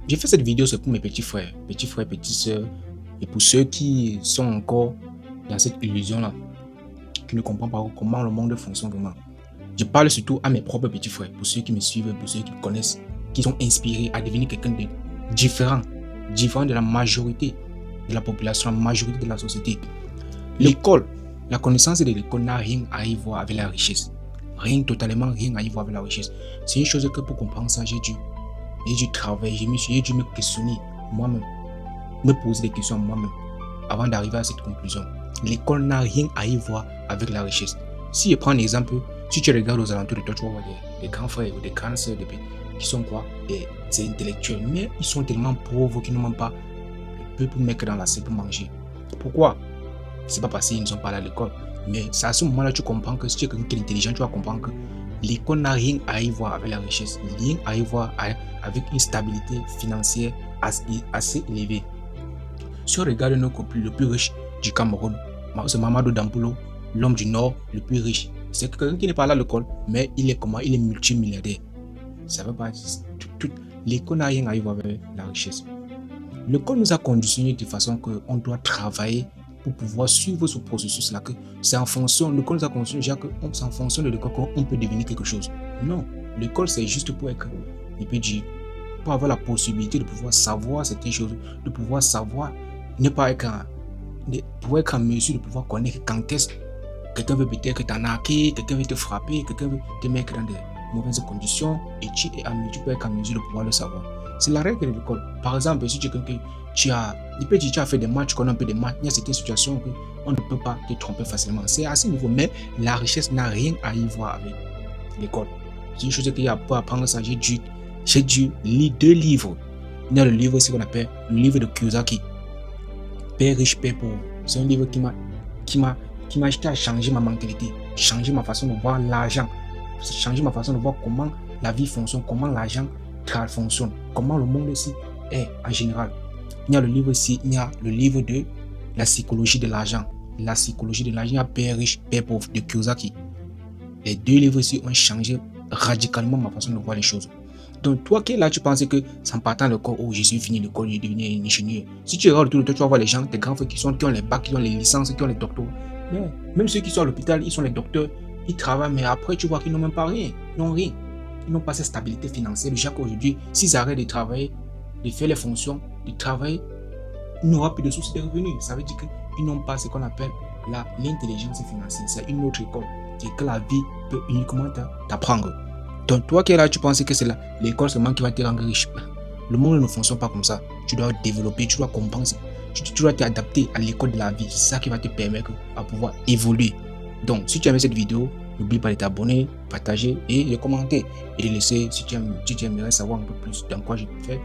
J'ai fait cette vidéo, c'est pour mes petits frères, petites sœurs, et pour ceux qui sont encore dans cette illusion-là, qui ne comprennent pas comment le monde fonctionne vraiment. Je parle surtout à mes propres petits frères, pour ceux qui me suivent, pour ceux qui me connaissent, qui sont inspirés à devenir quelqu'un de différent de la majorité de la population, la majorité de la société. L'école, la connaissance de l'école n'a rien à y voir avec la richesse. Totalement rien à y voir avec la richesse. C'est une chose que pour comprendre ça, j'ai dû travailler, j'ai dû me questionner moi-même, me poser des questions moi-même avant d'arriver à cette conclusion. L'école n'a rien à y voir avec la richesse. Si je prends un exemple, si tu regardes aux alentours de toi, tu vas voir des grands frères ou des grandes sœurs qui sont quoi? Des intellectuels, mais ils sont tellement pauvres qu'ils n'ont même pas le peu pour mettre dans l'assiette pour manger. Pourquoi? C'est pas parce qu'ils ne sont pas allés à l'école, mais c'est à ce moment-là que tu comprends que si tu es quelqu'un qui est intelligent, tu vas comprendre que l'école n'a rien à y voir avec la richesse, rien à y voir avec une stabilité financière assez élevée. Si on regarde le plus riche du Cameroun, c'est Mamadou Damboulou, l'homme du Nord le plus riche. C'est quelqu'un qui n'est pas allé à l'école, mais il est comment? Il est multimilliardaire. Ça veut pas dire l'école n'a rien à y voir avec la richesse. L'école nous a conditionnés de façon qu'on doit travailler pour pouvoir suivre ce processus-là, que c'est en fonction, l'école nous a conditionné déjà que c'est en fonction de l'école qu'on peut devenir quelque chose. Non, l'école c'est juste pour être, pour avoir la possibilité de pouvoir savoir certaines choses, de pouvoir savoir, pour être en mesure de pouvoir connaître quand est-ce que quelqu'un veut peut-être t'arnaquer, quelqu'un veut te frapper, quelqu'un veut te mettre dans de mauvaises conditions, et tu peux être en mesure de pouvoir le savoir. C'est la règle de l'école. Par exemple, si tu as fait des matchs, tu connais un peu des matchs, il y a certaines situations qu'on ne peut pas te tromper facilement. C'est à ce niveau, mais la richesse n'a rien à y voir avec l'école. C'est une chose qu'il y a pour apprendre ça. J'ai dû lire 2 livres. Il y a le livre, ce qu'on appelle le livre de Kiyosaki, Père riche, Père pauvre. C'est un livre qui m'a aidé à changer ma mentalité, changer ma façon de voir l'argent, changer ma façon de voir comment la vie fonctionne, comment l'argent fonctionne, comment le monde ici est en général. Il y a le livre ici, il y a le livre de la psychologie de l'argent. La psychologie de l'argent, il y a Père riche, Père pauvre de Kiyosaki. Les 2 livres ici ont changé radicalement ma façon de voir les choses. Donc toi qui es là, tu penses que sans partant le corps, oh je suis fini l'école, je vais devenir un ingénieur. Si tu regardes autour de toi, tu vas voir les gens, tes grands frères qui ont les bacs, qui ont les licences, qui ont les doctorats. Mais même ceux qui sont à l'hôpital, ils sont les docteurs, ils travaillent, mais après tu vois qu'ils n'ont même pas rien. Ils n'ont rien. Ils n'ont pas cette stabilité financière. Déjà qu'aujourd'hui, s'ils arrêtent de travailler, de faire les fonctions, de travailler, il n'y aura plus de sources de revenus. Ça veut dire qu'ils n'ont pas ce qu'on appelle l'intelligence financière. C'est une autre école. C'est que la vie peut uniquement t'apprendre. Donc toi qui es là, tu penses que c'est l'école seulement qui va te rendre riche. Le monde ne fonctionne pas comme ça. Tu dois développer, tu dois comprendre, tu dois t'adapter à l'école de la vie. C'est ça qui va te permettre à pouvoir évoluer. Donc si tu as aimé cette vidéo, n'oublie pas de t'abonner, partager et de commenter. Et de laisser si tu aimerais savoir un peu plus dans quoi je peux faire.